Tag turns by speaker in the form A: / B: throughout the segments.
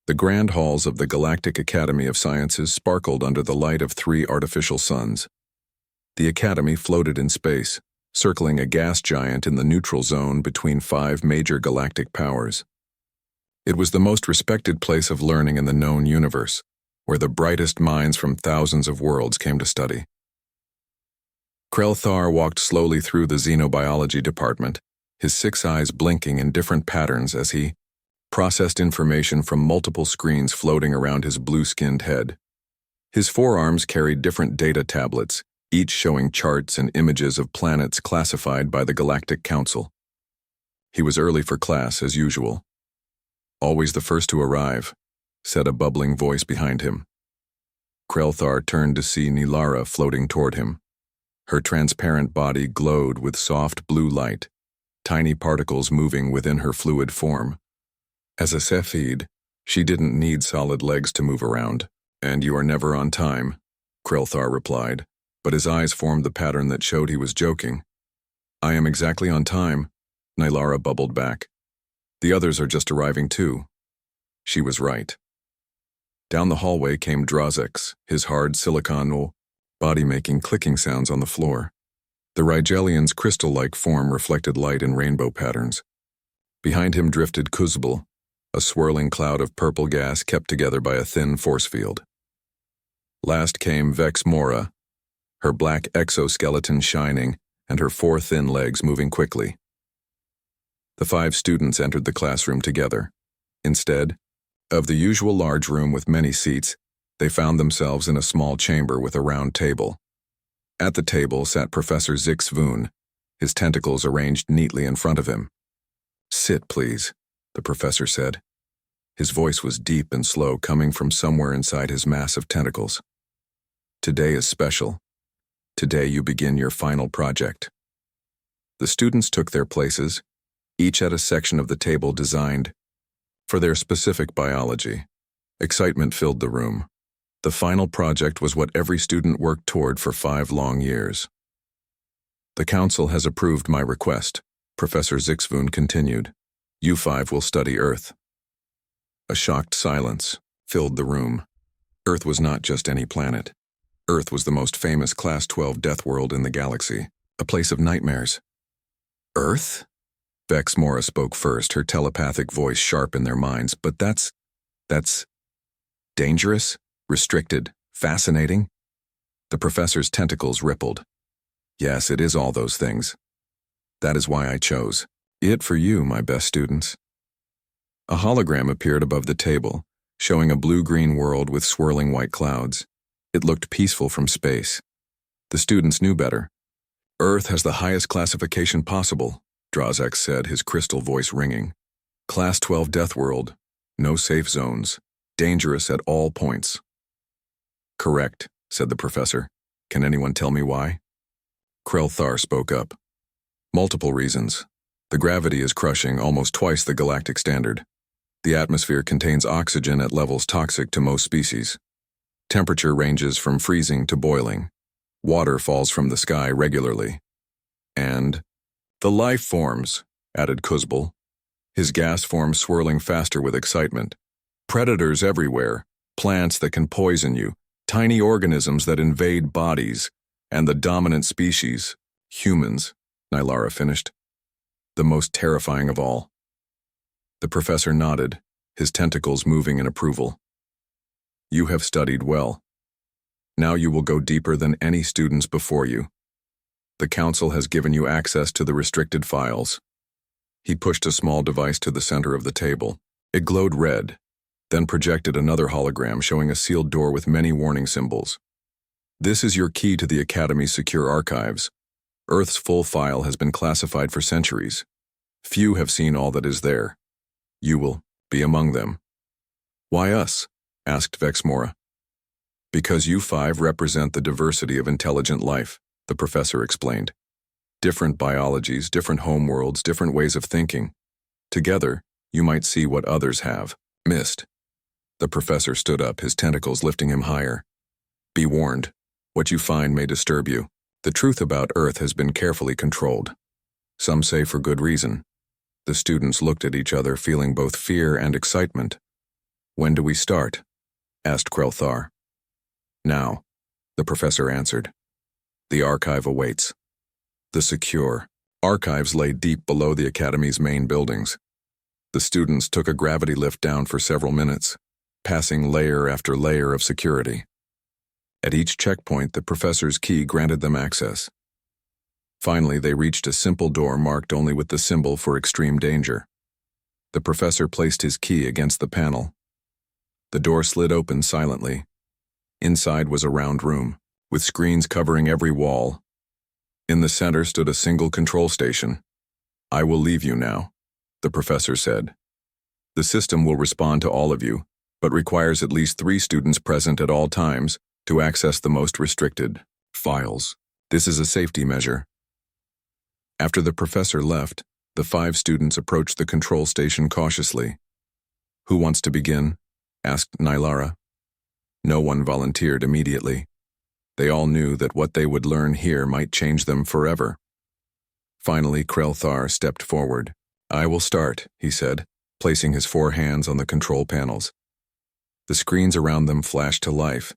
A: The grand halls of the Galactic Academy of Sciences sparkled under the light of 3 artificial suns. The Academy floated in space, circling a gas giant in the neutral zone between 5 major galactic powers. It was the most respected place of learning in the known universe, where the brightest minds from thousands of worlds came to study. Krelthar walked slowly through the xenobiology department, his 6 eyes blinking in different patterns as he processed information from multiple screens floating around his blue-skinned head. His forearms carried different data tablets, each showing charts and images of planets classified by the Galactic Council. He was early for class, as usual. "Always the first to arrive," said a bubbling voice behind him. Krelthar turned to see Nilara floating toward him. Her transparent body glowed with soft blue light, tiny particles moving within her fluid form. As a Cephid, she didn't need solid legs to move around. "And you are never on time," Krelthar replied, but his eyes formed the pattern that showed he was joking. "I am exactly on time," Nilara bubbled back. "The others are just arriving too." She was right. Down the hallway came Drozex, his hard silicon body making clicking sounds on the floor. The Rigelian's crystal-like form reflected light in rainbow patterns. Behind him drifted Kuzbel, a swirling cloud of purple gas kept together by a thin force field. Last came Vex Mora, her black exoskeleton shining and her 4 thin legs moving quickly. The 5 students entered the classroom together. Instead of the usual large room with many seats, they found themselves in a small chamber with a round table. At the table sat Professor Zix Voon, his tentacles arranged neatly in front of him. "Sit, please," the professor said. His voice was deep and slow, coming from somewhere inside his mass of tentacles. "Today is special. Today you begin your final project." The students took their places, each at a section of the table designed for their specific biology. Excitement filled the room. The final project was what every student worked toward for 5 long years. "The council has approved my request," Professor Zix Voon continued. "You 5 will study Earth." A shocked silence filled the room. Earth was not just any planet. Earth was the most famous Class 12 death world in the galaxy, a place of nightmares. "Earth?" Vex Mora spoke first, her telepathic voice sharp in their minds. "But that's dangerous, restricted, fascinating?" The professor's tentacles rippled. "Yes, it is all those things. That is why I chose it for you, my best students." A hologram appeared above the table, showing a blue-green world with swirling white clouds. It looked peaceful from space. The students knew better. "Earth has the highest classification possible," Drozex said, his crystal voice ringing. "Class 12 death world, no safe zones, dangerous at all points." "Correct," said the professor. "Can anyone tell me why?" Krelthar spoke up. "Multiple reasons. The gravity is crushing, almost twice the galactic standard. The atmosphere contains oxygen at levels toxic to most species. Temperature ranges from freezing to boiling. Water falls from the sky regularly. And the life forms," added Kuzbel, his gas form swirling faster with excitement. "Predators everywhere, plants that can poison you, tiny organisms that invade bodies, and the dominant species, humans," Nilara finished. "The most terrifying of all." The professor nodded, his tentacles moving in approval. "You have studied well. Now you will go deeper than any students before you. The council has given you access to the restricted files." He pushed a small device to the center of the table. It glowed red, then projected another hologram showing a sealed door with many warning symbols. "This is your key to the Academy's secure archives. Earth's full file has been classified for centuries. Few have seen all that is there. You will be among them." "Why us?" asked Vex Mora. "Because you 5 represent the diversity of intelligent life," the professor explained. "Different biologies, different homeworlds, different ways of thinking. Together, you might see what others have missed." The professor stood up, his tentacles lifting him higher. "Be warned. What you find may disturb you. The truth about Earth has been carefully controlled. Some say for good reason." The students looked at each other, feeling both fear and excitement. When do we start? Asked Krelthar. Now, the professor answered. The archive awaits. The secure archives lay deep below the Academy's main buildings. The students took a gravity lift down for several minutes, passing layer after layer of security. At each checkpoint, the professor's key granted them access. Finally, they reached a simple door marked only with the symbol for extreme danger. The professor placed his key against the panel. The door slid open silently. Inside was a round room, with screens covering every wall. In the center stood a single control station. I will leave you now, the professor said. The system will respond to all of you, but requires at least 3 students present at all times to access the most restricted files. This is a safety measure. After the professor left, the 5 students approached the control station cautiously. Who wants to begin? Asked Nylara. No one volunteered immediately. They all knew that what they would learn here might change them forever. Finally, Krelthar stepped forward. I will start, he said, placing his 4 hands on the control panels. The screens around them flashed to life.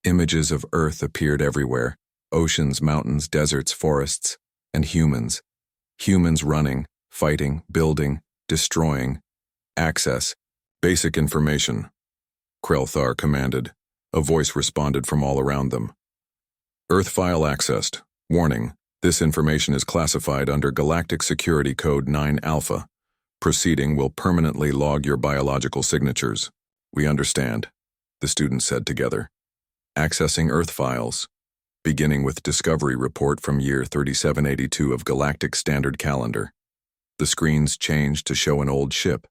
A: Images of Earth appeared everywhere. Oceans, mountains, deserts, forests, and humans. Humans running, fighting, building, destroying. Access. Basic information. Krelthar commanded. A voice responded from all around them. Earth file accessed. Warning. This information is classified under Galactic Security Code 9 Alpha. Proceeding will permanently log your biological signatures. We understand, the students said together. Accessing Earth files. Beginning with Discovery Report from year 3782 of Galactic Standard Calendar. The screens changed to show an old ship.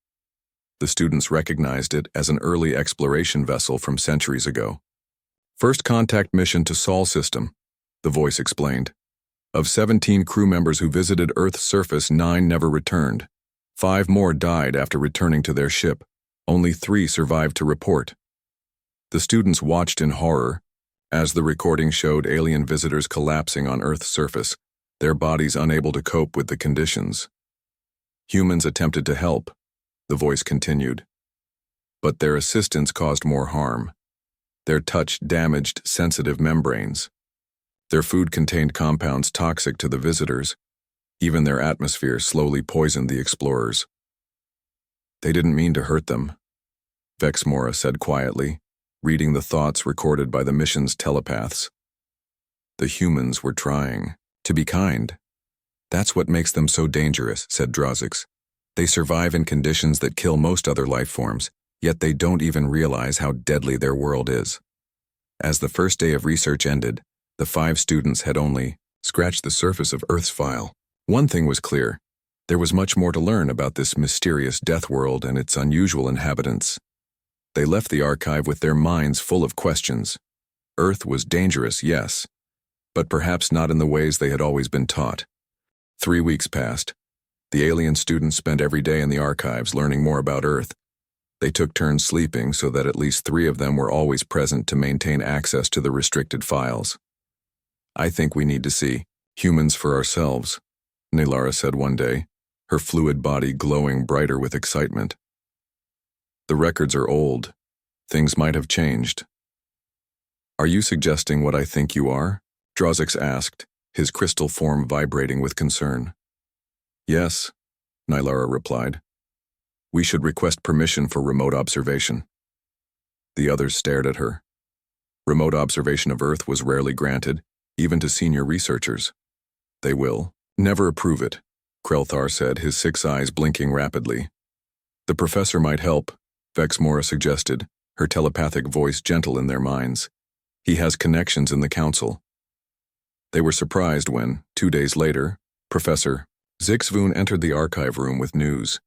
A: The students recognized it as an early exploration vessel from centuries ago. First contact mission to Sol system, the voice explained. Of 17 crew members who visited Earth's surface, 9 never returned. 5 more died after returning to their ship. Only 3 survived to report. The students watched in horror as the recording showed alien visitors collapsing on Earth's surface, their bodies unable to cope with the conditions. Humans attempted to help, the voice continued. But their assistance caused more harm. Their touch damaged sensitive membranes. Their food contained compounds toxic to the visitors. Even their atmosphere slowly poisoned the explorers. They didn't mean to hurt them, Vexmora said quietly, reading the thoughts recorded by the mission's telepaths. The humans were trying to be kind. That's what makes them so dangerous, said Drozix. They survive in conditions that kill most other life forms, yet they don't even realize how deadly their world is. As the first day of research ended, the 5 students had only scratched the surface of Earth's file. One thing was clear. There was much more to learn about this mysterious death world and its unusual inhabitants. They left the archive with their minds full of questions. Earth was dangerous, yes, but perhaps not in the ways they had always been taught. 3 weeks passed. The alien students spent every day in the archives learning more about Earth. They took turns sleeping so that at least 3 of them were always present to maintain access to the restricted files. I think we need to see humans for ourselves, Nylara said one day, her fluid body glowing brighter with excitement. The records are old. Things might have changed. Are you suggesting what I think you are? Drozix asked, his crystal form vibrating with concern. Yes, Nylara replied. We should request permission for remote observation. The others stared at her. Remote observation of Earth was rarely granted, even to senior researchers. They will never approve it, Krelthar said, his 6 eyes blinking rapidly. The professor might help, Vexmora suggested, her telepathic voice gentle in their minds. He has connections in the council. They were surprised when, 2 days later, Professor Zixvoon entered the archive room with news.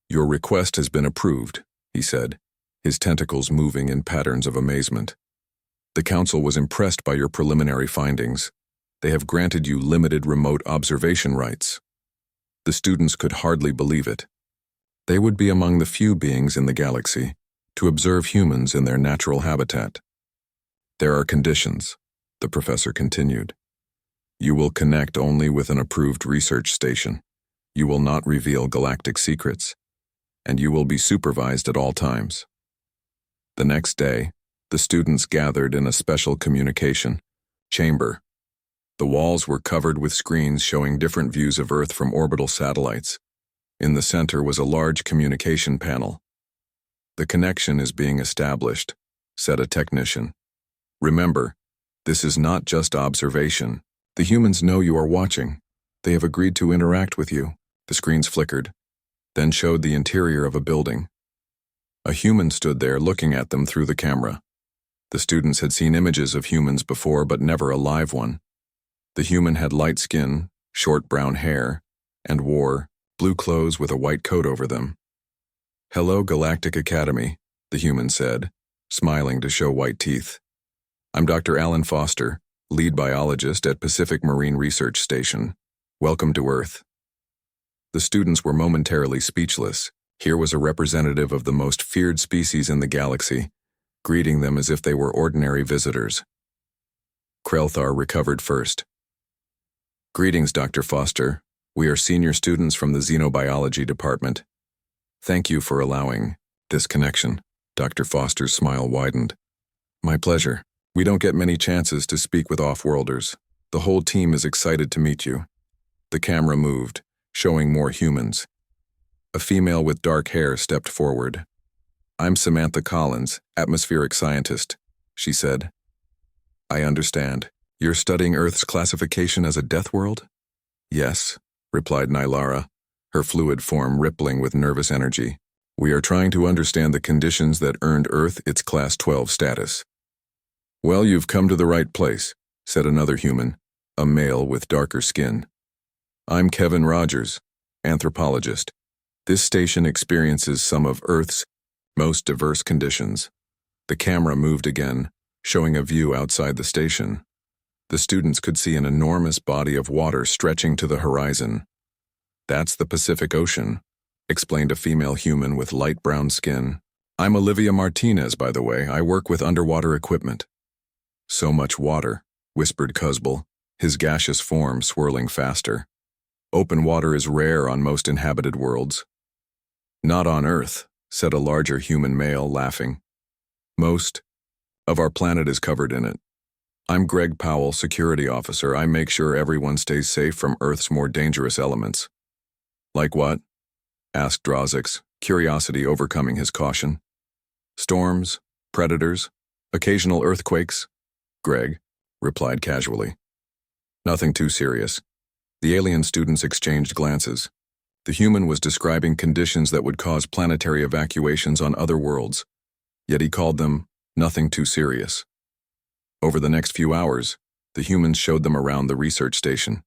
A: Your request has been approved, he said, his tentacles moving in patterns of amazement. The council was impressed by your preliminary findings. They have granted you limited remote observation rights. The students could hardly believe it. They would be among the few beings in the galaxy to observe humans in their natural habitat. There are conditions, the professor continued. You will connect only with an approved research station. You will not reveal galactic secrets, and you will be supervised at all times. The next day, the students gathered in a special communication chamber. The walls were covered with screens showing different views of Earth from orbital satellites. In the center was a large communication panel. "The connection is being established," said a technician. "Remember, this is not just observation. The humans know you are watching. They have agreed to interact with you." The screens flickered, then showed the interior of a building. A human stood there looking at them through the camera. The students had seen images of humans before, but never a live one. The human had light skin, short brown hair, and wore blue clothes with a white coat over them. "Hello, Galactic Academy," the human said, smiling to show white teeth. "I'm Dr. Alan Foster, lead biologist at Pacific Marine Research Station. Welcome to Earth." The students were momentarily speechless. Here was a representative of the most feared species in the galaxy, greeting them as if they were ordinary visitors. Krelthar recovered first. "Greetings, Dr. Foster. We are senior students from the Xenobiology Department. Thank you for allowing this connection." Dr. Foster's smile widened. "My pleasure. We don't get many chances to speak with off-worlders. The whole team is excited to meet you." The camera moved, showing more humans. A female with dark hair stepped forward. "I'm Samantha Collins, atmospheric scientist," she said. "I understand. You're studying Earth's classification as a death world?" "Yes," replied Nylara, her fluid form rippling with nervous energy. "We are trying to understand the conditions that earned Earth its Class 12 status." "Well, you've come to the right place," said another human, a male with darker skin. "I'm Kevin Rogers, anthropologist. This station experiences some of Earth's most diverse conditions." The camera moved again, showing a view outside the station. The students could see an enormous body of water stretching to the horizon. "That's the Pacific Ocean," explained a female human with light brown skin. "I'm Olivia Martinez, by the way. I work with underwater equipment." "So much water," whispered Cusbel, his gaseous form swirling faster. "Open water is rare on most inhabited worlds." "Not on Earth," said a larger human male, laughing. "Most of our planet is covered in it. I'm Greg Powell, security officer. I make sure everyone stays safe from Earth's more dangerous elements." "Like what?" asked Drozix, curiosity overcoming his caution. "Storms, predators, occasional earthquakes," Greg replied casually. "Nothing too serious." The alien students exchanged glances. The human was describing conditions that would cause planetary evacuations on other worlds, yet he called them nothing too serious. Over the next few hours, the humans showed them around the research station.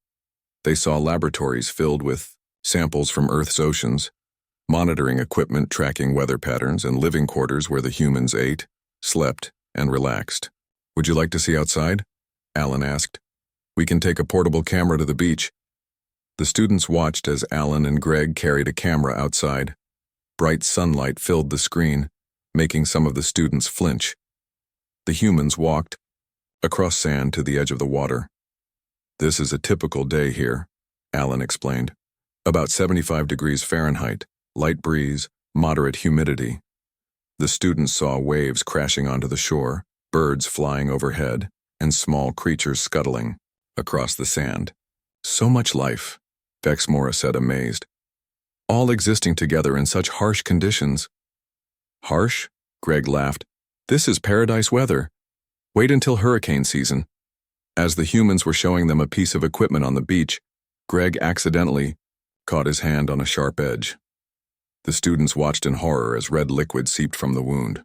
A: They saw laboratories filled with samples from Earth's oceans, monitoring equipment tracking weather patterns, and living quarters where the humans ate, slept, and relaxed. "Would you like to see outside?" Alan asked. "We can take a portable camera to the beach." The students watched as Alan and Greg carried a camera outside. Bright sunlight filled the screen, making some of the students flinch. The humans walked across sand to the edge of the water. "This is a typical day here," Alan explained. "About 75 degrees Fahrenheit, light breeze, moderate humidity." The students saw waves crashing onto the shore, birds flying overhead, and small creatures scuttling across the sand. "So much life," Vexmora said, amazed. "All existing together in such harsh conditions." "Harsh?" Greg laughed. "This is paradise weather. Wait until hurricane season." As the humans were showing them a piece of equipment on the beach, Greg accidentally caught his hand on a sharp edge. The students watched in horror as red liquid seeped from the wound.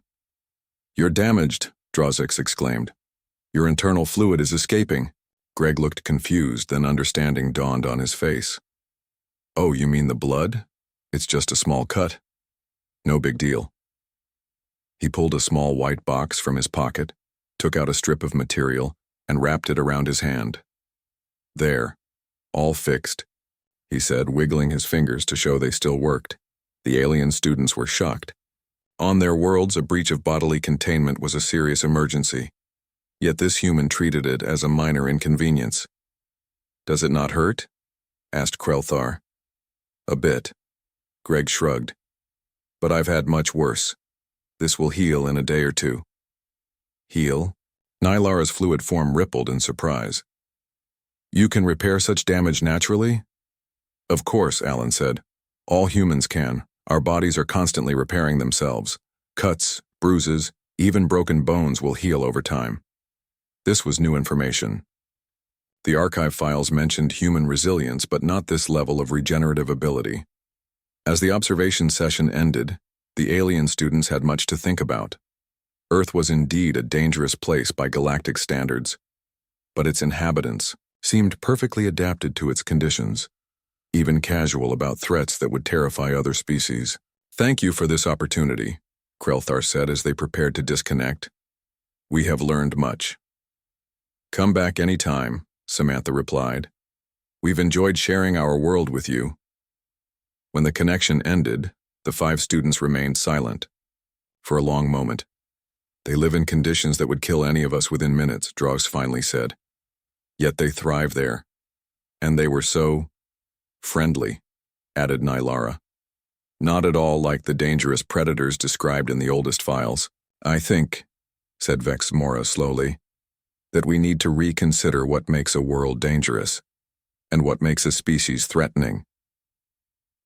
A: "You're damaged," Drozix exclaimed. "Your internal fluid is escaping." Greg looked confused, then understanding dawned on his face. "Oh, you mean the blood? It's just a small cut. No big deal." He pulled a small white box from his pocket, took out a strip of material, and wrapped it around his hand. "There, all fixed," he said, wiggling his fingers to show they still worked. The alien students were shocked. On their worlds, a breach of bodily containment was a serious emergency. Yet this human treated it as a minor inconvenience. "Does it not hurt?" asked Krelthar. "A bit." Greg shrugged. "But I've had much worse." This will heal in a day or two. Heal? Nylara's fluid form rippled in surprise. You can repair such damage naturally? Of course, Alan said. All humans can. Our bodies are constantly repairing themselves. Cuts, bruises, even broken bones will heal over time. This was new information. The archive files mentioned human resilience, but not this level of regenerative ability. As the observation session ended, the alien students had much to think about. Earth was indeed a dangerous place by galactic standards, but its inhabitants seemed perfectly adapted to its conditions, even casual about threats that would terrify other species. Thank you for this opportunity, Krelthar said as they prepared to disconnect. We have learned much. Come back any time, Samantha replied. We've enjoyed sharing our world with you. When the connection ended, the 5 students remained silent. For a long moment. They live in conditions that would kill any of us within minutes, Droz finally said. Yet they thrive there. And they were so friendly, added Nylara. Not at all like the dangerous predators described in the oldest files. I think, said Vex Mora slowly, that we need to reconsider what makes a world dangerous, and what makes a species threatening.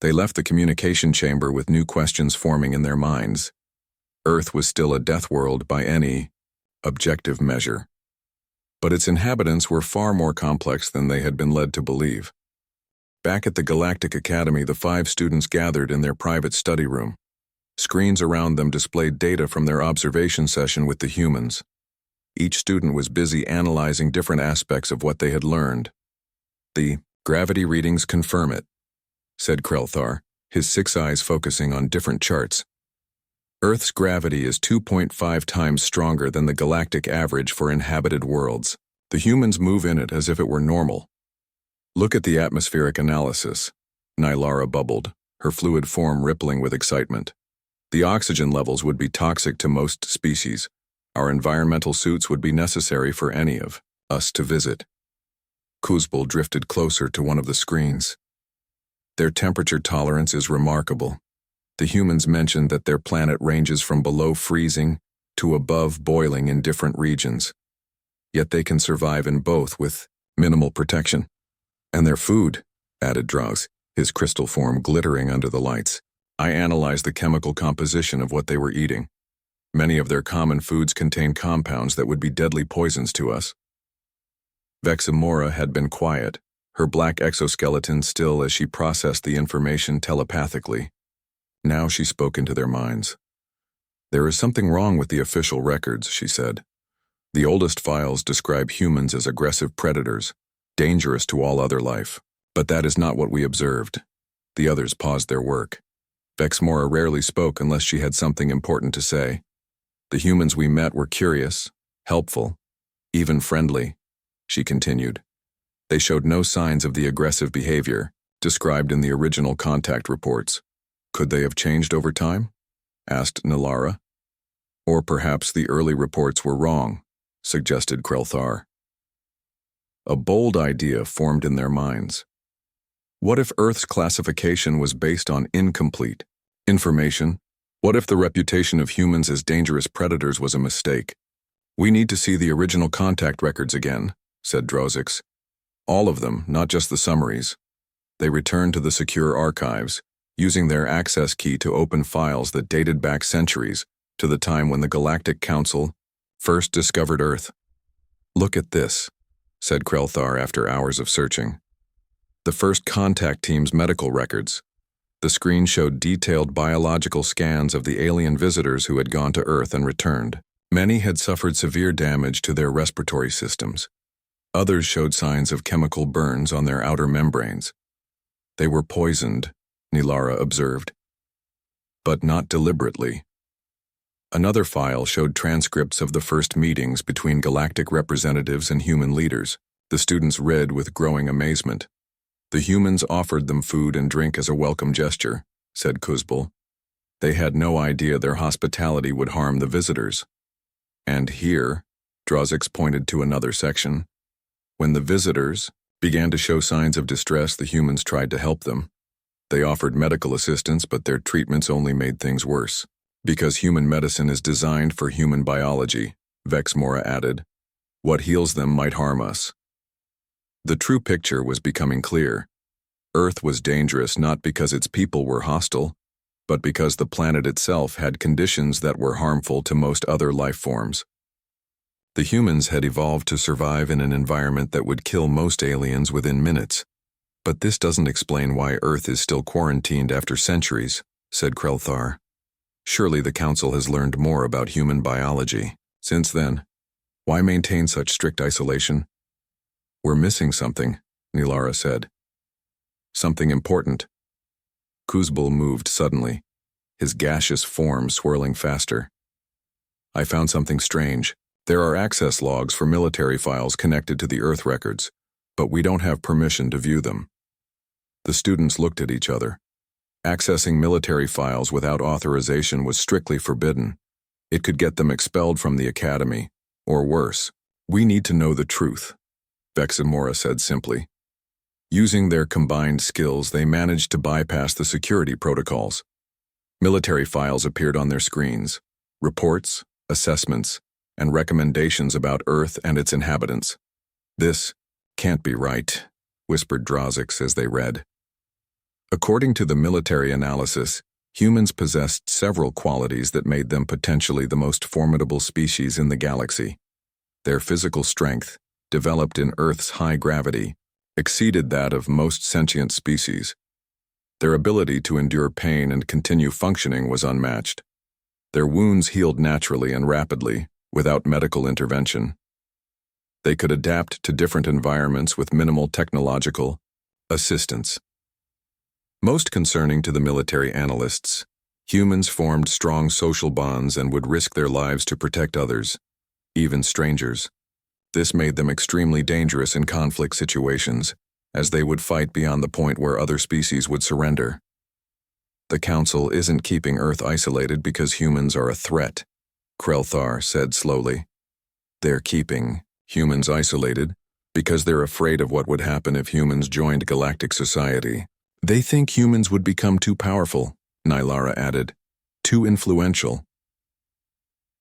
A: They left the communication chamber with new questions forming in their minds. Earth was still a death world by any objective measure. But its inhabitants were far more complex than they had been led to believe. Back at the Galactic Academy, the 5 students gathered in their private study room. Screens around them displayed data from their observation session with the humans. Each student was busy analyzing different aspects of what they had learned. The gravity readings confirm it, said Krelthar, his 6 eyes focusing on different charts. Earth's gravity is 2.5 times stronger than the galactic average for inhabited worlds. The humans move in it as if it were normal. Look at the atmospheric analysis, Nylara bubbled, her fluid form rippling with excitement. The oxygen levels would be toxic to most species. Our environmental suits would be necessary for any of us to visit. Kuzbul drifted closer to one of the screens. Their temperature tolerance is remarkable. The humans mentioned that their planet ranges from below freezing to above boiling in different regions. Yet they can survive in both with minimal protection. And their food, added Droz, his crystal form glittering under the lights. I analyzed the chemical composition of what they were eating. Many of their common foods contain compounds that would be deadly poisons to us. Vexamora had been quiet, her black exoskeleton still as she processed the information telepathically. Now she spoke into their minds. There is something wrong with the official records, she said. The oldest files describe humans as aggressive predators, dangerous to all other life. But that is not what we observed. The others paused their work. Vexmora rarely spoke unless she had something important to say. The humans we met were curious, helpful, even friendly, she continued. They showed no signs of the aggressive behavior described in the original contact reports. Could they have changed over time? Asked Nylara. Or perhaps the early reports were wrong, suggested Krelthar. A bold idea formed in their minds. What if Earth's classification was based on incomplete information? What if the reputation of humans as dangerous predators was a mistake? We need to see the original contact records again, said Drozix. All of them, not just the summaries. They returned to the secure archives, using their access key to open files that dated back centuries to the time when the Galactic Council first discovered Earth. Look at this, said Krelthar after hours of searching. The first contact team's medical records. The screen showed detailed biological scans of the alien visitors who had gone to Earth and returned. Many had suffered severe damage to their respiratory systems. Others showed signs of chemical burns on their outer membranes. They were poisoned, Nylara observed. But not deliberately. Another file showed transcripts of the first meetings between galactic representatives and human leaders. The students read with growing amazement. The humans offered them food and drink as a welcome gesture, said Kuzbul. They had no idea their hospitality would harm the visitors. And here, Drozix pointed to another section. When the visitors began to show signs of distress, the humans tried to help them. They offered medical assistance, but their treatments only made things worse. Because human medicine is designed for human biology, Vexmora added. What heals them might harm us. The true picture was becoming clear. Earth was dangerous not because its people were hostile, but because the planet itself had conditions that were harmful to most other life forms. The humans had evolved to survive in an environment that would kill most aliens within minutes. But this doesn't explain why Earth is still quarantined after centuries, said Krelthar. Surely the Council has learned more about human biology. Since then, why maintain such strict isolation? We're missing something, Nilara said. Something important. Kuzbul moved suddenly, his gaseous form swirling faster. I found something strange. There are access logs for military files connected to the Earth records, but we don't have permission to view them. The students looked at each other. Accessing military files without authorization was strictly forbidden. It could get them expelled from the academy, or worse. We need to know the truth, Vexmora said simply. Using their combined skills, they managed to bypass the security protocols. Military files appeared on their screens, reports, assessments, and recommendations about Earth and its inhabitants. This can't be right, whispered Drozzix as they read. According to the military analysis, humans possessed several qualities that made them potentially the most formidable species in the galaxy. Their physical strength, developed in Earth's high gravity, exceeded that of most sentient species. Their ability to endure pain and continue functioning was unmatched. Their wounds healed naturally and rapidly, without medical intervention. They could adapt to different environments with minimal technological assistance. Most concerning to the military analysts, humans formed strong social bonds and would risk their lives to protect others, even strangers. This made them extremely dangerous in conflict situations, as they would fight beyond the point where other species would surrender. The Council isn't keeping Earth isolated because humans are a threat, Krelthar said slowly. They're keeping humans isolated because they're afraid of what would happen if humans joined galactic society. They think humans would become too powerful, Nilara added, too influential.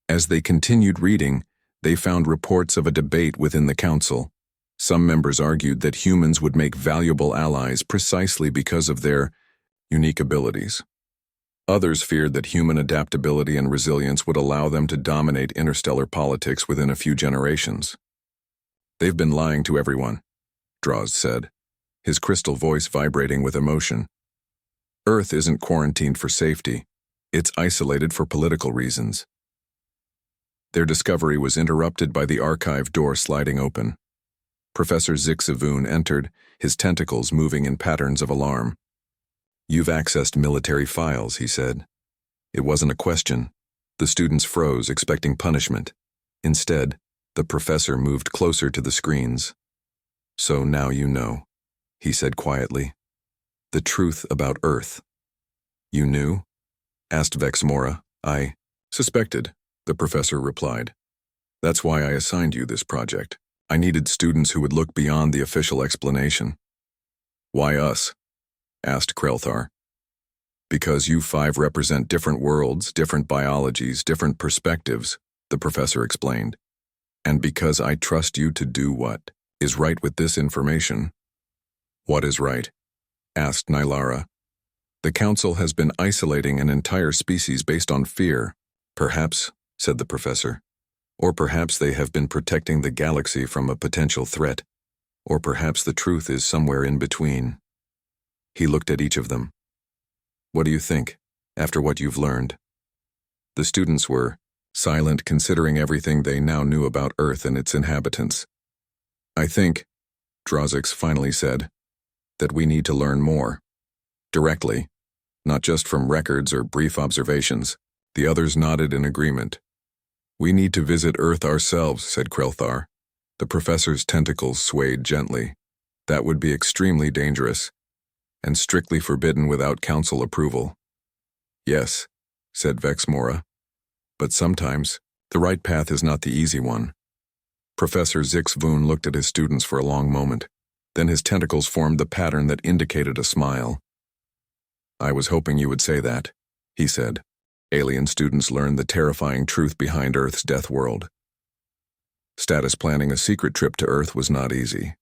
A: As they continued reading, they found reports of a debate within the Council. Some members argued that humans would make valuable allies precisely because of their unique abilities. Others feared that human adaptability and resilience would allow them to dominate interstellar politics within a few generations. They've been lying to everyone, Droz said, his crystal voice vibrating with emotion. Earth isn't quarantined for safety. It's isolated for political reasons. Their discovery was interrupted by the archive door sliding open. Professor Zixavoon entered, his tentacles moving in patterns of alarm. You've accessed military files, he said. It wasn't a question. The students froze, expecting punishment. Instead, the professor moved closer to the screens. So now you know, he said quietly. The truth about Earth. You knew? Asked Vexmora. I suspected, the professor replied. That's why I assigned you this project. I needed students who would look beyond the official explanation. Why us? Asked Krelthar. Because you five represent different worlds, different biologies, different perspectives, the professor explained. And because I trust you to do what is right with this information. What is right? Asked Nilara. The Council has been isolating an entire species based on fear. Perhaps, said the professor. Or perhaps they have been protecting the galaxy from a potential threat. Or perhaps the truth is somewhere in between. He looked at each of them. What do you think, after what you've learned? The students were silent, considering everything they now knew about Earth and its inhabitants. I think, Drozzix finally said, that we need to learn more. Directly, not just from records or brief observations. The others nodded in agreement. We need to visit Earth ourselves, said Krelthar. The professor's tentacles swayed gently. That would be extremely dangerous, and strictly forbidden without council approval. Yes, said Vexmora, but sometimes the right path is not the easy one. Professor Zixavoon looked at his students for a long moment. Then his tentacles formed the pattern that indicated a smile. I was hoping you would say that, he said. Alien students learn the terrifying truth behind Earth's death world. Status planning a secret trip to Earth was not easy.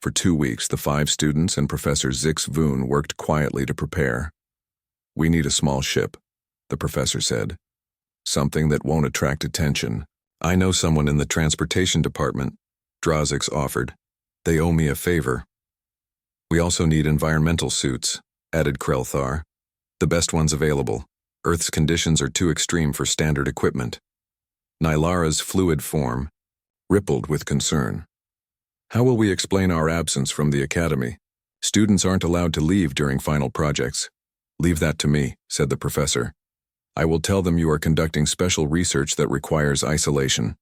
A: For 2 weeks, the 5 students and Professor Zix Voon worked quietly to prepare. "We need a small ship," the professor said. "Something that won't attract attention." "I know someone in the transportation department," Drazix offered. "They owe me a favor." "We also need environmental suits," added Krelthar. "The best ones available. Earth's conditions are too extreme for standard equipment." Nylara's fluid form rippled with concern. "How will we explain our absence from the academy? Students aren't allowed to leave during final projects." "Leave that to me," said the professor. "I will tell them you are conducting special research that requires isolation."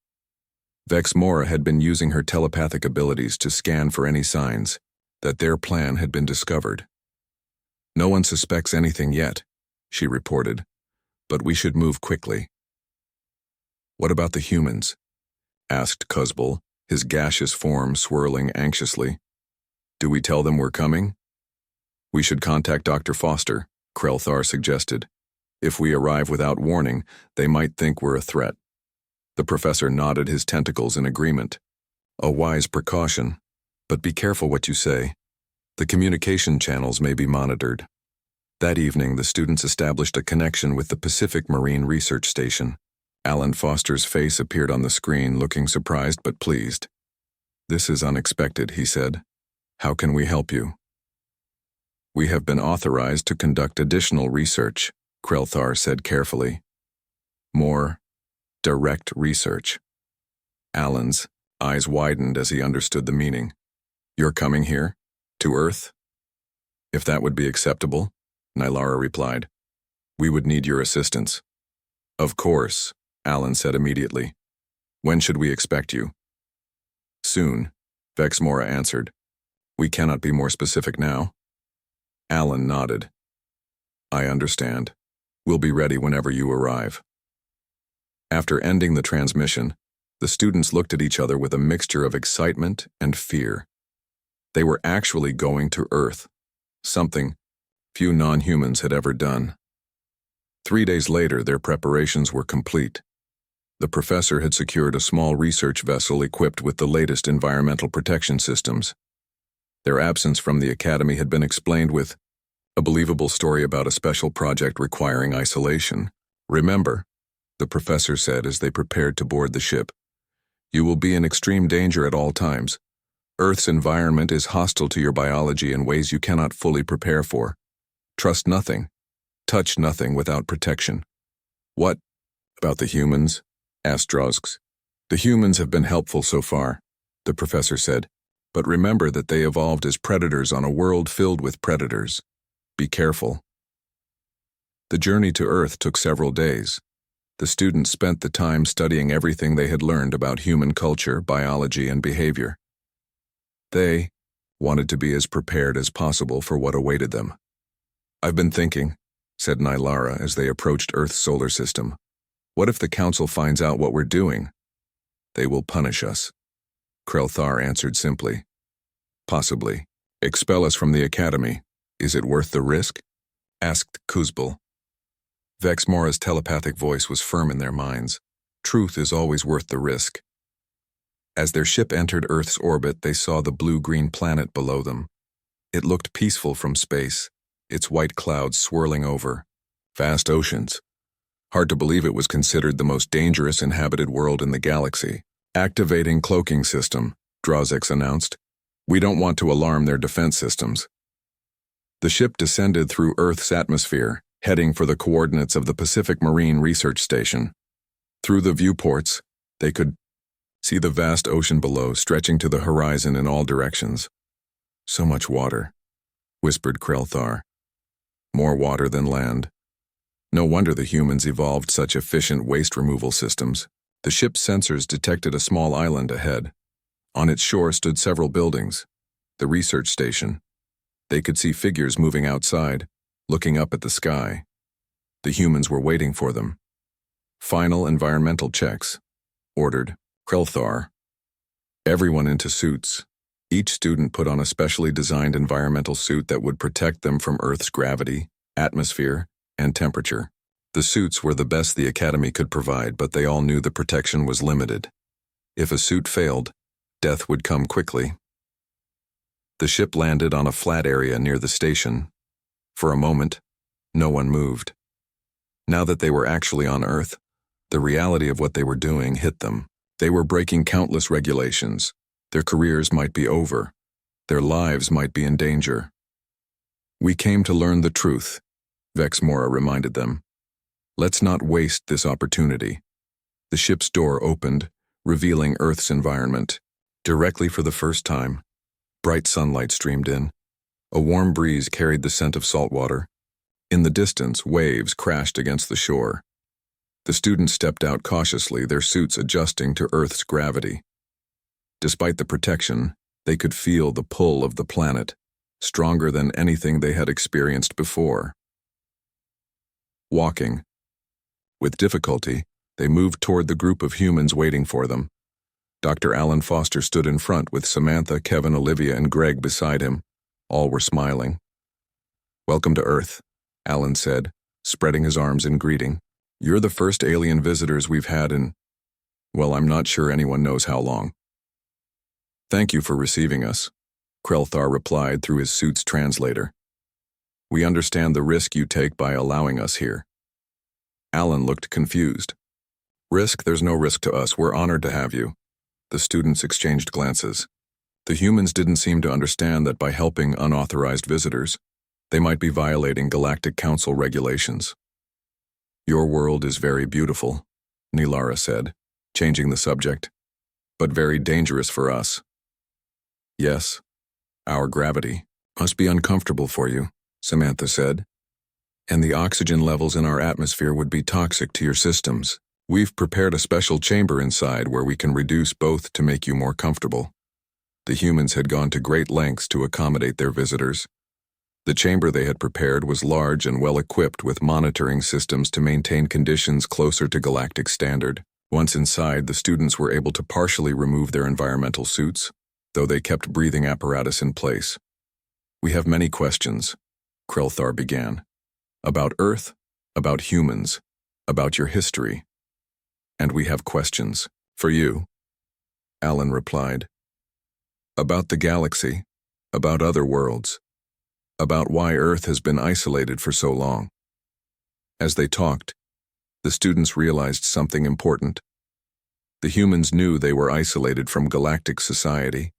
A: Vex Mora had been using her telepathic abilities to scan for any signs that their plan had been discovered. "No one suspects anything yet," she reported, "but we should move quickly." "What about the humans?" asked Cuzbel, his gaseous form swirling anxiously. "Do we tell them we're coming?" "We should contact Dr. Foster," Krelthar suggested. "If we arrive without warning, they might think we're a threat." The professor nodded his tentacles in agreement. "A wise precaution, but be careful what you say. The communication channels may be monitored." That evening, the students established a connection with the Pacific Marine Research Station. Alan Foster's face appeared on the screen, looking surprised but pleased. "This is unexpected," he said. "How can we help you?" "We have been authorized to conduct additional research," Krelthar said carefully. "More direct research." Alan's eyes widened as he understood the meaning. "You're coming here? To Earth?" "If that would be acceptable," Nylara replied. "We would need your assistance." "Of course," Alan said immediately. "When should we expect you?" "Soon," Vex Mora answered. "We cannot be more specific now." Alan nodded. "I understand. We'll be ready whenever you arrive." After ending the transmission, the students looked at each other with a mixture of excitement and fear. They were actually going to Earth, something few non-humans had ever done. 3 days later, their preparations were complete. The professor had secured a small research vessel equipped with the latest environmental protection systems. Their absence from the academy had been explained with a believable story about a special project requiring isolation. "Remember," the professor said as they prepared to board the ship, "you will be in extreme danger at all times. Earth's environment is hostile to your biology in ways you cannot fully prepare for. Trust nothing. Touch nothing without protection." "What about the humans?" asked Drozx. "The humans have been helpful so far," the professor said, "but remember that they evolved as predators on a world filled with predators. Be careful." The journey to Earth took several days. The students spent the time studying everything they had learned about human culture, biology, and behavior. They wanted to be as prepared as possible for what awaited them. "I've been thinking," said Nylara as they approached Earth's solar system. "What if the Council finds out what we're doing?" "They will punish us," Krelthar answered simply. "Possibly. Expel us from the academy. Is it worth the risk?" asked Kuzbel. Vex Mora's telepathic voice was firm in their minds. Truth is always worth the risk. As their ship entered Earth's orbit, they saw the blue-green planet below them. It looked peaceful from space, its white clouds swirling over vast oceans. Hard to believe it was considered the most dangerous inhabited world in the galaxy. "Activating cloaking system," Drazix announced. "We don't want to alarm their defense systems." The ship descended through Earth's atmosphere, heading for the coordinates of the Pacific Marine Research Station. Through the viewports, they could see the vast ocean below, stretching to the horizon in all directions. "So much water," whispered Krelthar. "More water than land. No wonder the humans evolved such efficient waste removal systems." The ship's sensors detected a small island ahead. On its shore stood several buildings. The research station. They could see figures moving outside, looking up at the sky. The humans were waiting for them. "Final environmental checks," ordered Krelthar. "Everyone into suits." Each student put on a specially designed environmental suit that would protect them from Earth's gravity, atmosphere, and temperature. The suits were the best the Academy could provide, but they all knew the protection was limited. If a suit failed, death would come quickly. The ship landed on a flat area near the station. For a moment, no one moved. Now that they were actually on Earth, the reality of what they were doing hit them. They were breaking countless regulations. Their careers might be over. Their lives might be in danger. "We came to learn the truth," Vexmora reminded them. "Let's not waste this opportunity." The ship's door opened, revealing Earth's environment. Directly for the first time, bright sunlight streamed in. A warm breeze carried the scent of salt water. In the distance, waves crashed against the shore. The students stepped out cautiously, their suits adjusting to Earth's gravity. Despite the protection, they could feel the pull of the planet, stronger than anything they had experienced before. Walking. With difficulty, they moved toward the group of humans waiting for them. Dr. Alan Foster stood in front with Samantha, Kevin, Olivia, and Greg beside him. All were smiling. "Welcome to Earth," Alan said, spreading his arms in greeting. "You're the first alien visitors we've had in, well, I'm not sure anyone knows how long." "Thank you for receiving us," Krelthar replied through his suit's translator. "We understand the risk you take by allowing us here." Alan looked confused. "Risk? There's no risk to us. We're honored to have you." The students exchanged glances. The humans didn't seem to understand that by helping unauthorized visitors, they might be violating Galactic Council regulations. "Your world is very beautiful," Nilara said, changing the subject, "but very dangerous for us." "Yes, our gravity must be uncomfortable for you," Samantha said, "and the oxygen levels in our atmosphere would be toxic to your systems. We've prepared a special chamber inside where we can reduce both to make you more comfortable." The humans had gone to great lengths to accommodate their visitors. The chamber they had prepared was large and well-equipped with monitoring systems to maintain conditions closer to galactic standard. Once inside, the students were able to partially remove their environmental suits, though they kept breathing apparatus in place. "We have many questions," Krelthar began. "About Earth, about humans, about your history. And we have questions for you," Alan replied. "About the galaxy, about other worlds, about why Earth has been isolated for so long." As they talked, the students realized something important. The humans knew they were isolated from galactic society,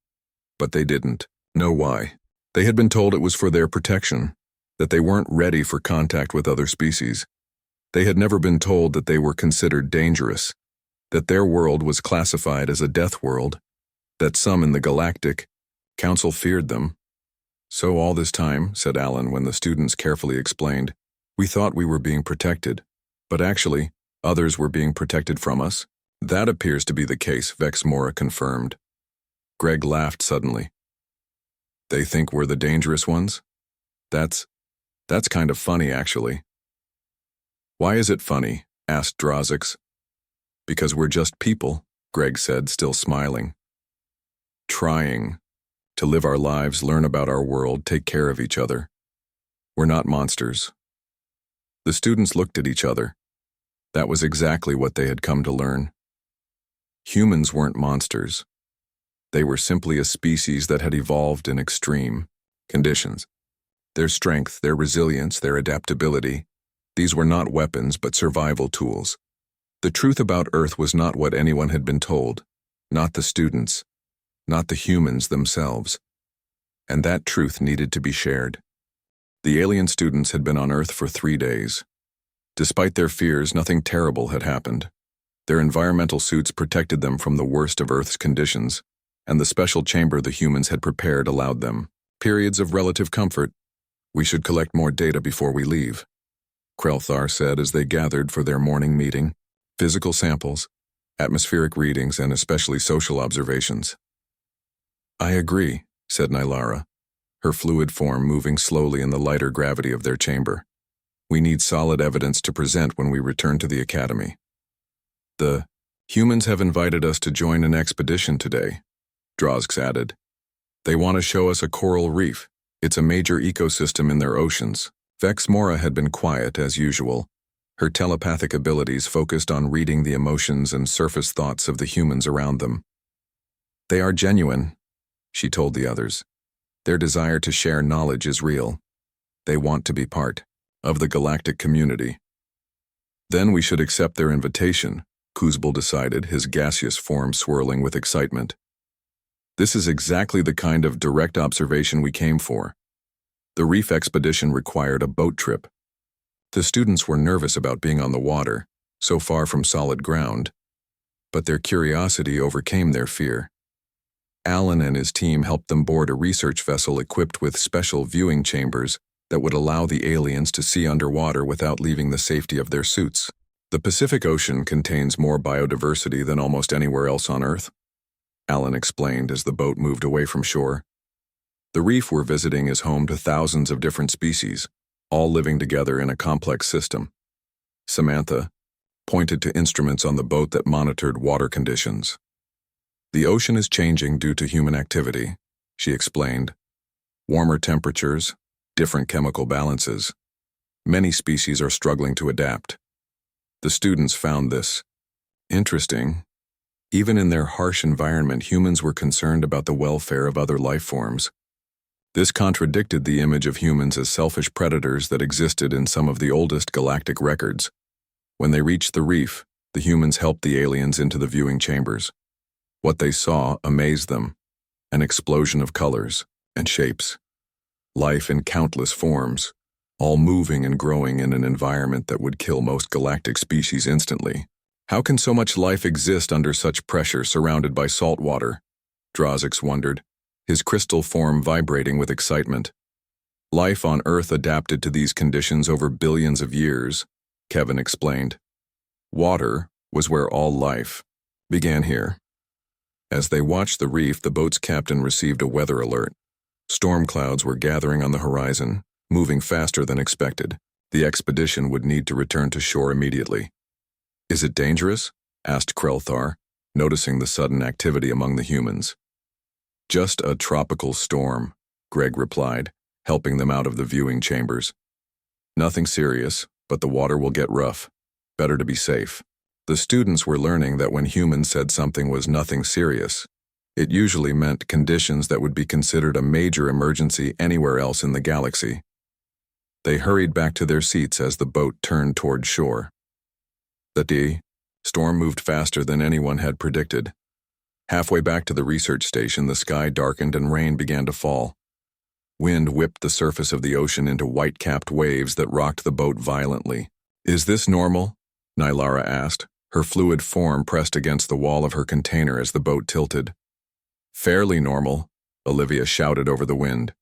A: but they didn't know why. They had been told it was for their protection, that they weren't ready for contact with other species. They had never been told that they were considered dangerous, that their world was classified as a death world, that some in the Galactic Council feared them. "So all this time," said Alan when the students carefully explained, "we thought we were being protected, but actually, others were being protected from us." "That appears to be the case," Vexmora confirmed. Greg laughed suddenly. "They think we're the dangerous ones? That's kind of funny, actually." "Why is it funny?" asked Drozzix. "Because we're just people," Greg said, still smiling. "Trying to live our lives, learn about our world, take care of each other. We're not monsters." The students looked at each other. That was exactly what they had come to learn. Humans weren't monsters. They were simply a species that had evolved in extreme conditions. Their strength, their resilience, their adaptability, these were not weapons but survival tools. The truth about Earth was not what anyone had been told, not the students, not the humans themselves. And that truth needed to be shared. The alien students had been on Earth for 3 days. Despite their fears, nothing terrible had happened. Their environmental suits protected them from the worst of Earth's conditions, and the special chamber the humans had prepared allowed them periods of relative comfort. "We should collect more data before we leave," Krelthar said as they gathered for their morning meeting. "Physical samples, atmospheric readings, and especially social observations." "I agree," said Nilara, her fluid form moving slowly in the lighter gravity of their chamber. "We need solid evidence to present when we return to the Academy." "The humans have invited us to join an expedition today," Drozzix added. "They want to show us a coral reef. It's a major ecosystem in their oceans." Vexmora had been quiet as usual, Her telepathic abilities focused on reading the emotions and surface thoughts of the humans around them. "They are genuine," she told the others. "Their desire to share knowledge is real. They want to be part of the galactic community." "Then we should accept their invitation," Kuzbel decided, his gaseous form swirling with excitement. "This is exactly the kind of direct observation we came for." The reef expedition required a boat trip. The students were nervous about being on the water, so far from solid ground, but their curiosity overcame their fear. Alan and his team helped them board a research vessel equipped with special viewing chambers that would allow the aliens to see underwater without leaving the safety of their suits. "The Pacific Ocean contains more biodiversity than almost anywhere else on Earth," Alan explained as the boat moved away from shore. "The reef we're visiting is home to thousands of different species, all living together in a complex system." Samantha pointed to instruments on the boat that monitored water conditions. "The ocean is changing due to human activity," she explained. "Warmer temperatures, different chemical balances. Many species are struggling to adapt." The students found this interesting. Even in their harsh environment, humans were concerned about the welfare of other life forms. This contradicted the image of humans as selfish predators that existed in some of the oldest galactic records. When they reached the reef, the humans helped the aliens into the viewing chambers. What they saw amazed them: an explosion of colors and shapes. Life in countless forms, all moving and growing in an environment that would kill most galactic species instantly. "How can so much life exist under such pressure surrounded by salt water?" Drozdok wondered, his crystal form vibrating with excitement. "Life on Earth adapted to these conditions over billions of years," Kevin explained. "Water was where all life began here." As they watched the reef, the boat's captain received a weather alert. Storm clouds were gathering on the horizon, moving faster than expected. The expedition would need to return to shore immediately. "Is it dangerous?" asked Krelthar, noticing the sudden activity among the humans. "Just a tropical storm," Greg replied, helping them out of the viewing chambers. "Nothing serious, but the water will get rough. Better to be safe." The students were learning that when humans said something was nothing serious, it usually meant conditions that would be considered a major emergency anywhere else in the galaxy. They hurried back to their seats as the boat turned toward shore. The storm moved faster than anyone had predicted. Halfway back to the research station, the sky darkened and rain began to fall. Wind whipped the surface of the ocean into white-capped waves that rocked the boat violently. "Is this normal?" Nylara asked, her fluid form pressed against the wall of her container as the boat tilted. "Fairly normal," Olivia shouted over the wind.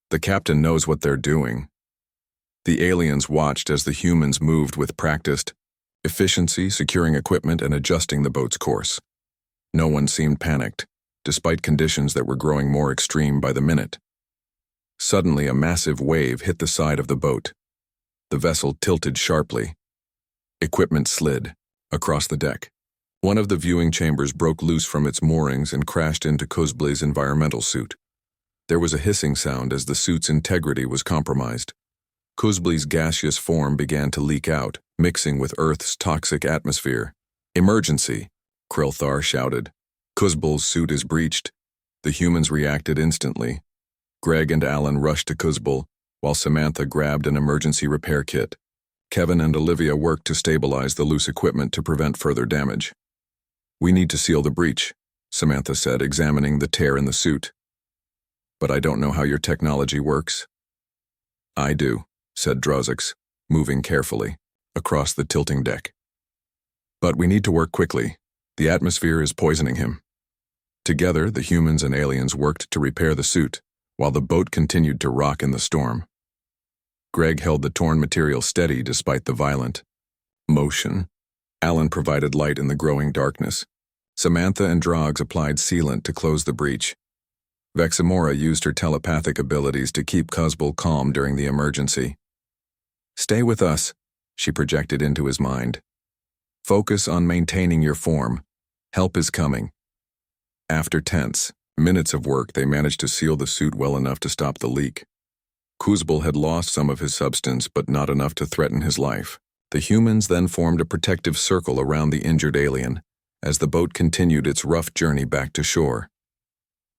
A: "The captain knows what they're doing." The aliens watched as the humans moved with practiced efficiency, securing equipment and adjusting the boat's course. No one seemed panicked, despite conditions that were growing more extreme by the minute. Suddenly, a massive wave hit the side of the boat. The vessel tilted sharply. Equipment slid across the deck. One of the viewing chambers broke loose from its moorings and crashed into Kuzbel's environmental suit. There was a hissing sound as the suit's integrity was compromised. Kuzbel's gaseous form began to leak out, mixing with Earth's toxic atmosphere. "Emergency!" Krelthar shouted. "Kuzbel's suit is breached." The humans reacted instantly. Greg and Alan rushed to Kuzbel, while Samantha grabbed an emergency repair kit. Kevin and Olivia worked to stabilize the loose equipment to prevent further damage. "We need to seal the breach," Samantha said, examining the tear in the suit. "But I don't know how your technology works." "I do," said Drozdok, moving carefully across the tilting deck. "But we need to work quickly. The atmosphere is poisoning him." Together, the humans and aliens worked to repair the suit, while the boat continued to rock in the storm. Greg held the torn material steady despite the violent motion. Alan provided light in the growing darkness. Samantha and Drogs applied sealant to close the breach. Vexamora used her telepathic abilities to keep Kuzbel calm during the emergency. "Stay with us," she projected into his mind. "Focus on maintaining your form. Help is coming." After tense minutes of work, they managed to seal the suit well enough to stop the leak. Kuzbel had lost some of his substance, but not enough to threaten his life. The humans then formed a protective circle around the injured alien as the boat continued its rough journey back to shore.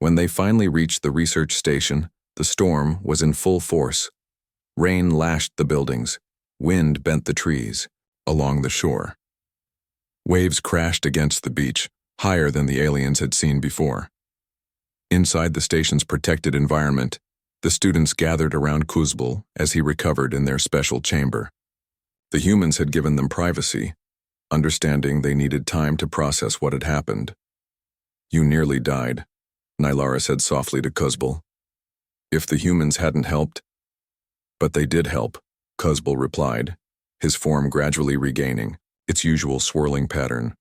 A: When they finally reached the research station, the storm was in full force. Rain lashed the buildings, wind bent the trees along the shore. Waves crashed against the beach, higher than the aliens had seen before. Inside the station's protected environment, the students gathered around Kuzbul as he recovered in their special chamber. The humans had given them privacy, understanding they needed time to process what had happened. "You nearly died," Nylara said softly to Kuzbul. "If the humans hadn't helped..." "But they did help," Kuzbul replied, his form gradually regaining its usual swirling pattern.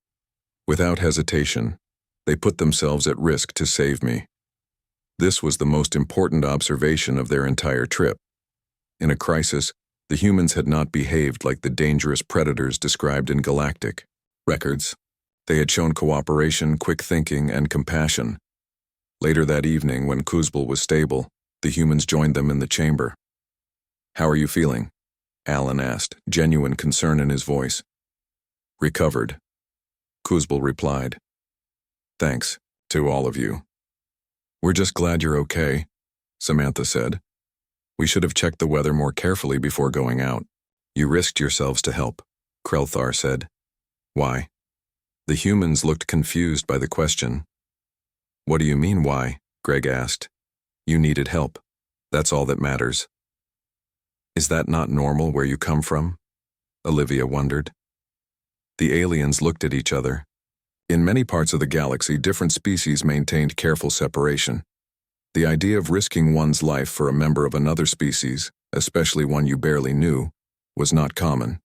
A: "Without hesitation, they put themselves at risk to save me." This was the most important observation of their entire trip. In a crisis, the humans had not behaved like the dangerous predators described in Galactic records. They had shown cooperation, quick thinking, and compassion. Later that evening, when Kuzbul was stable, the humans joined them in the chamber. "How are you feeling?" Alan asked, genuine concern in his voice. "Recovered," Kuzbul replied. "Thanks to all of you." "We're just glad you're okay," Samantha said. "We should have checked the weather more carefully before going out." "You risked yourselves to help," Krelthar said. "Why?" The humans looked confused by the question. "What do you mean, why?" Greg asked. "You needed help. That's all that matters." "Is that not normal where you come from?" Olivia wondered. The aliens looked at each other. In many parts of the galaxy, different species maintained careful separation. The idea of risking one's life for a member of another species, especially one you barely knew, was not common.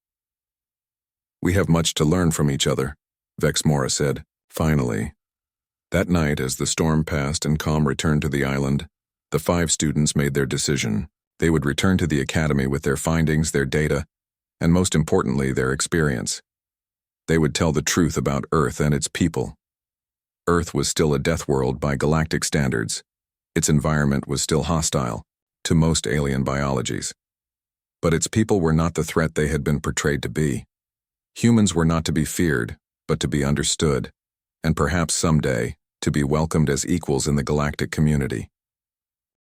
A: "We have much to learn from each other," Vexmora said, finally. That night, as the storm passed and calm returned to the island, the 5 students made their decision. They would return to the academy with their findings, their data, and most importantly, their experience. They would tell the truth about Earth and its people. Earth was still a death world by galactic standards. Its environment was still hostile to most alien biologies. But its people were not the threat they had been portrayed to be. Humans were not to be feared, but to be understood, and perhaps someday, to be welcomed as equals in the galactic community.